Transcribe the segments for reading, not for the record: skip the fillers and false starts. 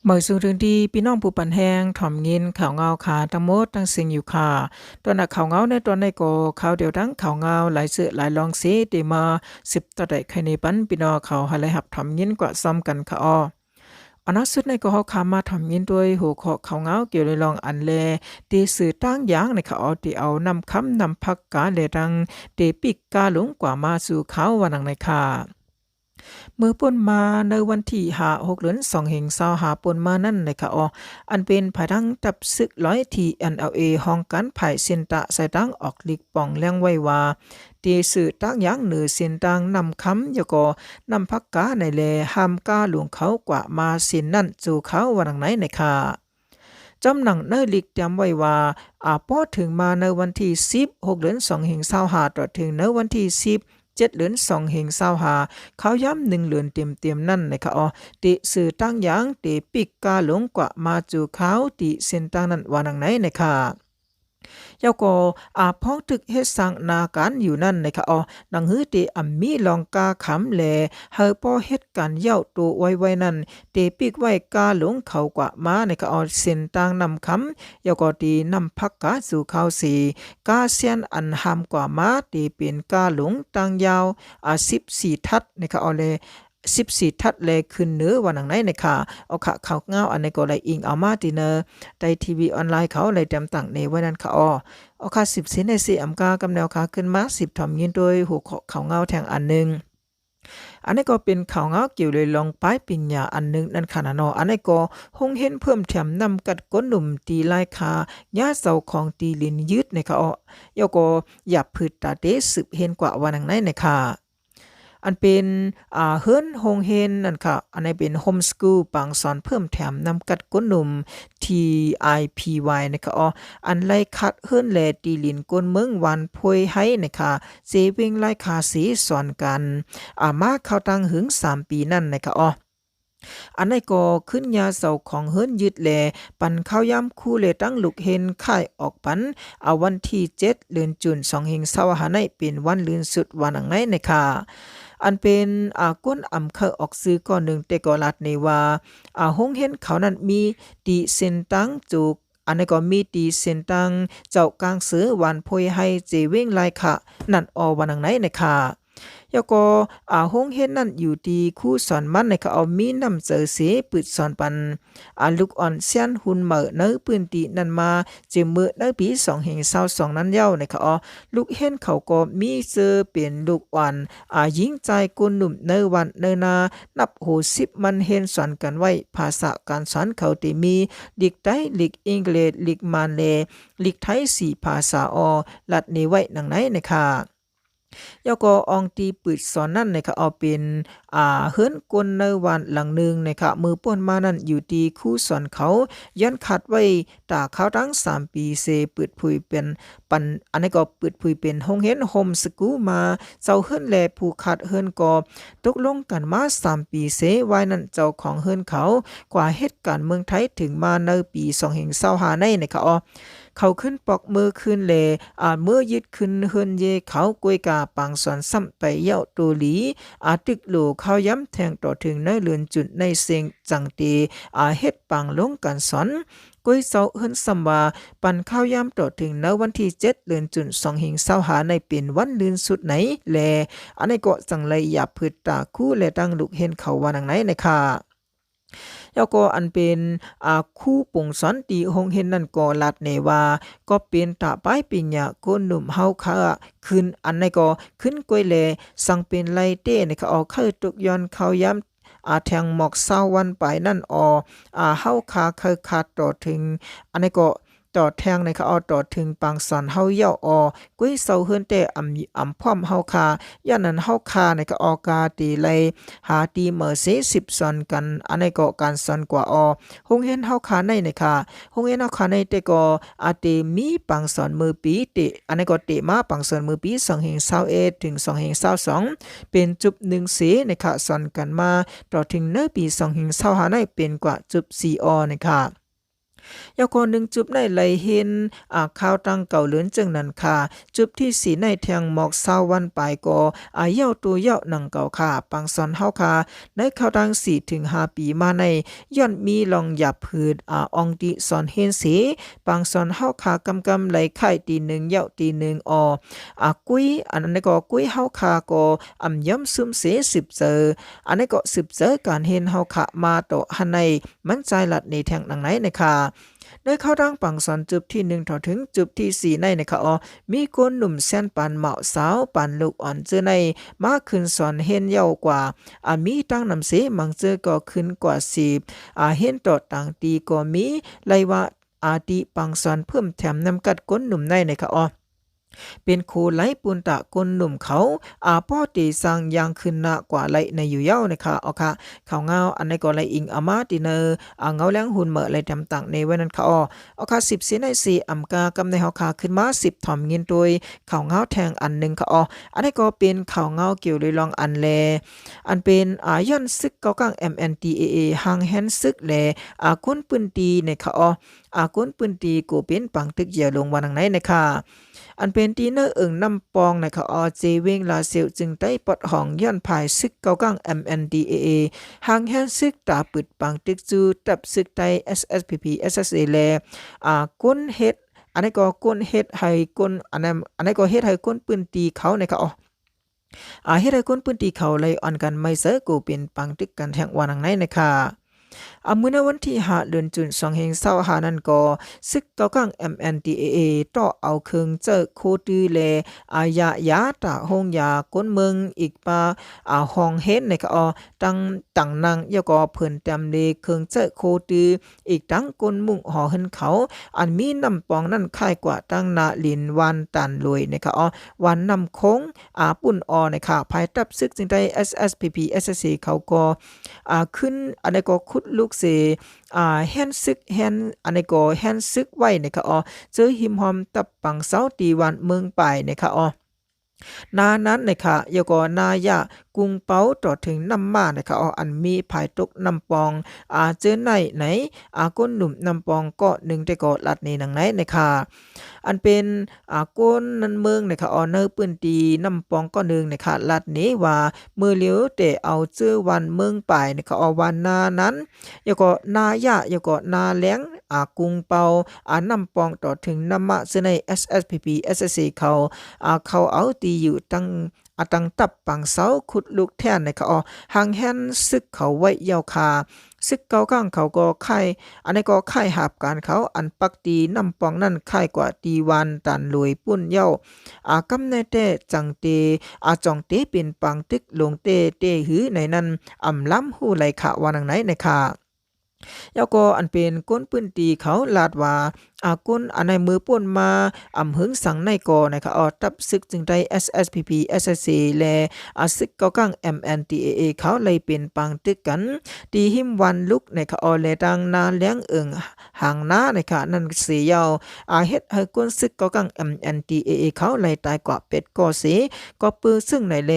เมื่อสูงถึงที่พี่น้องผู้ปันแหงถ่อมยินข่าวเงาขาทั้งหมดทั้งสิ่งอยู่ค่ะตอนนักข่าวเงาในตอนในก็ข่าวเดียวทั้งข่าวเงาหลายสื่อหลายลองเสียตีมา10ต่อได้ใครในปันพี่น้องเขาหาเลยหับถ่อมยินกว่าซ้ำกันค่ะอันนักสุดในก็เขาขามาถ่อมยินด้วยหัวข้อข่าวเงาเกี่ยวกับลองอันแลตีสื่อตั้งอย่างในข่าวที่เอานำคำนำพักกาเลดังตีปิกกาหลงกว่ามาสู่เขาวันนังในค่ะ มือป่นมาในวันที่6เดือน2เห็ง25ป่นมานั่นเลยค่ะอันเป็นภายทั้งจับศึกร้อยที่ NLA ห้องการภายเซ็นตะใส่ตั้งออกลีกป่องแรงไว้ว่าตีสื่อตั้งอย่างเหนือเส้นตังนำคำยก็นำพักกาในแลห้ามกาหลวงเขากว่ามาเส้นนั่นสู่เขาวันไหนในค่ะจำหนังเนลิกจำไว้ว่าพอถึงมาในวันที่16เดือน2เห็ง25ต่อถึงในวันที่10 7เหลือน2เฮง25เขาย้ำ1เหลือนเต็มๆนั่นนะคะติสื่อตั้งอย่างติปิกกาหลงกว่ามาจูเขาติเส้นตั้งนั้นว่านังไหนนะคะยาก็พ้องตึกเฮ็ดสังนาการอยู่นั่นนะคะนังหือติมีลองกาขำแลเฮาป้อเฮ็ดกันเย้าตัวไว้นั่นเตปิกไว้กาหลงเขากว่ามานะคะเส้นต่างนำคำยาก็ตีนำพักกาสู่เขาสีกาเซียนอันหามกว่ามาตีเป็นกาหลงตังยาว14ทัดนะคะเลย14ทัดแลขึ้นเหนือวันหนังไหนนะคะเอาข่าวเงาอันนี้ก็เลยอิงเอามาติเนอได้ทีวีออนไลน์เขาเลยจำตั้งในไว้นั้นค่ะเอาค่ะ10สินใน4อำกากำแนวค่ะขึ้นมา10ถ่อมยินโดยหัวข่าวเงาแทงอันนึงอันนี้ก็เป็นข่าวเงาเกี่ยวเลยลองป้ายปิญญาอันนึงนั่นค่ะนะอันนี้ก็คงเห็นเพิ่มแถมนำกัดก้นหนุ่มตีลายคาย่าเสาของตีลินยืดนะคะยาก็อย่าพืชตาเดสืบเห็นกว่าวันหนังไหนนะคะอันเป็นเฮิรนโฮงเฮนนั่นค่ะอันนี้เป็นโฮมสกูลปังสอนเพิ่มแถมนำกัดก้นหนุ่ม TIPY นะคะอันไล่คัดเฮิรนแลตีลินก้นเมืองวันพวยให้นะคะเซเวงไล่คาสีสอนกันมาเข้าตั้งหึง3ปีนั่นนะคะอันนี้ก็ขึ้นยาเสาของเฮิรนยึดแลปันข้าวย่ำคู่เลตั้งลูกเฮนค่ายออกปันเอาวันที่7เดือนจุน2เฮง25หาในเป็นวันลื่นสุดวันอังไหนนะคะอันเป็นก้นอำเคอออกซื้อก่อนหนึ่งแต่ก็ลัดในว่าหงเห็นเขานั้นมีดีเส้นตั้งจุกอันนี้ก็มีดีเส้นตั้งเจ้ากลางซื้อวันพยให้เจเว้งไลค่ะนั่นวันอังไหนนะคะยก็ห้องเฮ็ดนั่นอยู่ที่คู่สอนมันในเขามีนำเจอเสปึดสอนปันลูกอ่อนเซียนหุ่นเหมอเนื้อปืนตีนั่นมาเจมือเนื้อปี2เฮง22นั้นเย้าในเขาลูกเห็นเขาก็มีเจอเป็นลูกอ่อนยิงใจกุนหนุ่มเนื้อวันเนื้อนานับโห10มันเห็นสอนกันไว้ภาษาการสอนเขาที่มีลิกไทยลิกอังกฤษลิกมานเลลิกไทย4ภาษาลัดนี้ไว้นังไหนนะคะยก็อองตีปืดสอนนั่นนะคะเอาเป็นเฮิรนกลในวันหลังหนึ่งนะคะมือป่วนมานั่นอยู่ที่คู่สอนเขาย้อนขัดไว้ตาเขาทั้ง3ปีเซปืดผุยเป็นปันอันนี้ก็ปืดผุยเป็นโรงเรียนโฮมสกูลมาเจ้าเฮิรนแลผู้ขัดเฮิรนก็ตกลงกันมา3ปีเซไว้นั่นเจ้าของเฮิรนเขากว่าเหตุการณ์เมืองไทยถึงมาในปี2025ในนะคะเขาขึ้นปอกมือขึ้นเลเมื่อยึดขึ้นเฮือนเยเขากวยกาปังสอนซ้ำไปเย้าตูหลีตึกหลูเขาย้ำแทงต่อถึงในเลือนจุดในเสียงจังตีเฮ็ดปังลงกันสอนกวยเสาเฮือนซ้ำว่าปันข้าวย้ำต่อถึงในวันที่7เดือนจุน2เฮง25ในเป็นวันลืนสุดไหนแลอันนี้ก็จังเลยอย่าพืดตาคู่และตั้งลูกเห็นเขาว่านังไหนนะคะแล้วก็อันเป็นคู่ปงสอนตีหงเห็นนั่นก็ลัดเนว่าก็เป็นตาป้ายปิญญาโกหนุ่มเฮาค่ะขึ้นอันนี้ก็ขึ้นกวยแลสังเป็นไลเต้นะคะเข้าตุกย้อนเขาย้ำแทงหมอก20วันไปนั่นเฮาคาเคยขาดต่อถึงอันนี้ก็ต่อแทงในเขาต่อถึงปังสอนเฮาเย่ากุ้ยเซาเฮือนแต่พร้อมเฮาคาย่านนั้นเฮาคาในก็กาตีไลหาตีเมอเซ10สอนกันอันนี้ก็การสอนกว่าคงเห็นเฮาคาในค่ะคงเห็นเฮาคาในแต่ก็เตมีปังสอนมือปีติอันนี้ก็เตมาปังสอนมือปี2เฮง21ถึง2เฮง22เป็นจุบ1เสในค่ะสอนกันมาต่อถึงในปี2เฮง25ในเป็นกว่าจุบ4นะคะ ยาคนหนึ่งจุบในไหลเห็นข่าวตังเก่าเหลือนจึงนั้นค่ะจุบที่สีในแทงหมอก20วันปลายก็เย้าตัวเย้าหนังเก่าค่ะปังสอนเฮาค่ะในข่าวตัง4ถึง5ปีมาในย้อนมีลองหยับพืชอองติสอนเห็นสีปังสอนเฮาค่ะกำไหลไข่ตีหนึ่งเย้าตีหนึ่งกุ้ยอันนั้นก็กุ้ยเฮาค่ะก็ย้ำซึมเส10เจออันนี้ก็10เจอการเห็นเฮาค่ะมาโตหันในมันใจลัดในแทงหนังไหนนะคะในเข้าดังปังสอนจุบที่1ถึงจุบที่4ในนะคะมีคนหนุ่มแสนปานเหมาสาวปานลูกอ่อนเจอในมาขึ้นสอนเห็นเยาวกว่ามีตั้งนำเสมังเจอก็ขึ้นกว่า10เห็นต่อต่างตีก็มีไลว่าติปังสอนเพิ่มแถมนำกัดก้นหนุ่มในนะคะเป็นโคไหลปุนตะกนหนุ่มเขาป้อตีสังยังขึ้นหน้ากว่าไหลในอยู่เย้านะคะค่ะเขาเงาอันในก็ไหลอิงมาติเนอเงาแล้งหุ่นเหมอไหลจำต่างในวันนั้นค่ะค่ะ10สีใน4กากำในเฮาค่ะขึ้นมา10ถ่อมเงินตัวยเขาเงาแทงอันหนึ่งค่ะอันนี้ก็เป็นเขาเงาเกี่ยวเลยลองอันแลอันเป็นย้อนซึกเกากัง MNTAA หางแฮนซึกแลก้นปืนตีในค่ะก้นปืนตีกูเป็นปังตึกเหยียลงวันไหนนะคะอันเป็นตีเนอร์นำปองนะคะเจเวงลาเซลจึงได้ปดห้องย้อนภายซึกเกากัง MNDAA หางแฮนซึกตาปึดปังตึกจูตับซึกไต SSPP SSA แลก้นเฮ็ดอันนี้ก็ก้นเฮ็ดให้ก้นอันนี้ก็เฮ็ดให้ก้นปืนตีเขานะคะเฮ็ดให้ก้นปืนตีเขาเลยอ่อนกันไม่เซอกูเป็นปังตึกกันแทงวันไหนนะคะมื้อในวันที่5เดือนจุน2เฮง25นั้นก็ซึกเกากัง MNDAA ต่อเอาเครื่องเจอโคตือแลยาตาห้องยาก้นเมืองอีกปาห้องเฮ็ดในก็ตั้งนางยก็เพิ่นแต้มเลเครื่องเจอโคตืออีกตั้งก้นมุ่งหอหึนเขาอันมีน้ำปองนั่นค่ายกว่าตั้งนาลินวันตันลวยในก็วันนำคงปุ่นในค่ะภายตับซึกจึงได้ SSPP SSC เขาก็ขึ้นอันนี้ก็ขุดลูกเสแฮนซึกแฮนอันนี้ก็แฮนซึกไว้นะคะเจอหิมหอมตับปังเสาตีวันเมืองไปนะคะนานั้นนะคะยก็นายะกุงเป้าต่อถึงน้ำมานะคะอันมีภายตกน้ำปองเจอไหนก้นหนุ่มน้ำปองก็หนึ่งแต่ก็ลัดนี้นังไหนนะคะอันเป็นก้นนันเมืองนะคะเนอปืนตีน้ำปองก็หนึ่งนะคะลัดนี้ว่ามือเลี้ยวแต่เอาเจอวันเมืองไปนะคะวันนานั้นยก็นายะยก็นาแหลงกุงเปาน้ำปองต่อถึงน้ำมาเสใน SSPP SSC เขาเอาตีอยู่ตั้งตับปังเสาขุดลูกแท่นนะคะหางแฮนซึกเขาไว้ยาวคาซึกเก่าข้างเขาก็ไข่อันนี้ก็ไข่หาบการเขาอันปักตีน้ำปองนั่นไข่กว่าตีวันตันลวยปุ่นเย้ากำในเตจังเตจองเตเป็นปังตึกลงเตหือในนั้นล้ำหูไหลขะวานังไหนนะคะแล้วก็อันเป็นก้นปืนตีเขาลาดว่าก้นอันในมือป่นมาหึงสังในกอนะคะตับซึกจึงได้ SSPP SSC และซึกเกากัง MNTAA เขาเลยเป็นปังตึกกันตีหิมวันลุกนะคะและดังนาเลี้ยงหางนานะคะนั่นเสียยาวเฮ็ดให้ก้นซึกเกากัง MNTAA เขาเลยตายกว่าเป็ดก็เสียก็ปือซึ่งในแล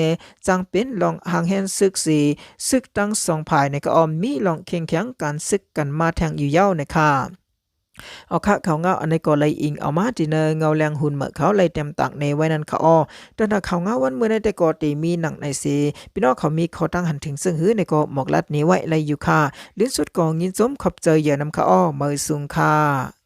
จังเป็นลองหางแฮนซึกสีซึกตั้ง2ภายนะคะมีลองเคียงแข็งการซึกกันมาแทงอยู่ยาวนะคะค่ะเขาเงาอันนี้ก็เลยอิงเอามาจีเนเงาแรงหุ่นเหมือเขาเลยเต็มตักในไว้นั้นค่ะแต่ถ้าเขาเงาวันเมื่อในแต่ก็ตีมีหนังในสีพี่น้องเขามีเขาตั้งหันถึงซึ่งหื้อในก็หมอกลัดนี้ไว้เลยอยู่ค่ะลิ้นสุดกองยินสมขอบเจออย่านำค่ะมือสูงค่ะ